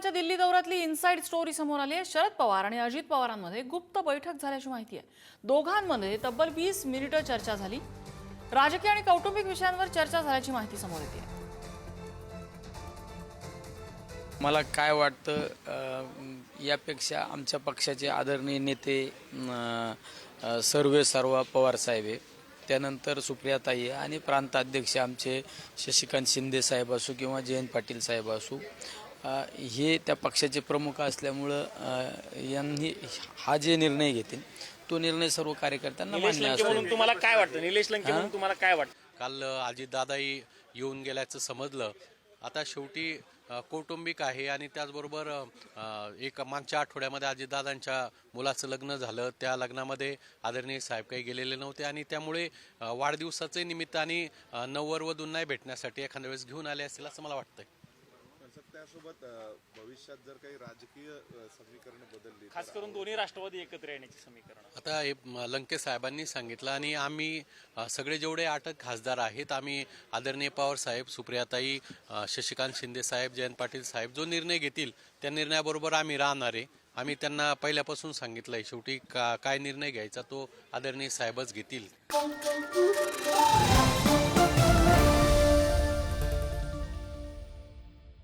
पवारांच्या Delhi दौऱ्यातली inside story समोर आली आहे। शरद पवार आणि अजित पवारांमध्ये गुप्त बैठक झाल्याची माहिती आहे। दोघांमध्ये तब्बल 20 मिनिटं चर्चा झाली। राजकीय आणि कौटुंबिक विषयांवर चर्चा झाल्याची माहिती समोर येते आहे। मला काय वाटतं यापेक्षा आमच्या पक्षाचे आदरणीय नेते सर्व पवार साहेब आहे, त्यानंतर सुप्रियाताई आणि प्रांताध्यक्ष आमचे शशिकांत शिंदे साहेब असो किंवा जयंत पाटील साहेब असो, हे त्या पक्षाचे प्रमुख असल्यामुळं यांनी हा जे निर्णय घेतील तो निर्णय सर्व कार्यकर्त्यांना मान्य असतो। म्हणून तुम्हाला काय वाटतं? निलेश लंके म्हणून तुम्हाला काय वाटतं? काल अजितदादाही येऊन गेल्याचं समजलं। आता शेवटी कौटुंबिक आहे आणि त्याचबरोबर एक मागच्या आठवड्यामध्ये अजितदादांच्या मुलाचं लग्न झालं, त्या लग्नामध्ये आदरणीय साहेब काही गेलेले नव्हते आणि त्यामुळे वाढदिवसाचे निमित्त आणि नववधूंना भेटण्यासाठी एखाद्या वेळेस घेऊन आले असतील असं मला वाटतंय। त्यासोबत भविष्यात जर काही राजकीय समीकरण बदलली, खास करून दोन्ही राष्ट्रवादी एकत्र येण्याची समीकरण आता हे लंके साहेबांनी सांगितलं आणि आम्ही सगळे जेवढे 8 खासदार आहेत, आम्ही आदरणीय पवार साहेब, सुप्रियाताई, शशिकांत शिंदे साहेब, जयंत पाटील साहेब जो निर्णय घेतील त्या निर्णयाबरोबर आम्ही राहणार आहे। आम्ही त्यांना पहिल्यापासून सांगितलंय, शेवटी काय निर्णय घ्यायचा तो आदरणीय साहेबच घेतील।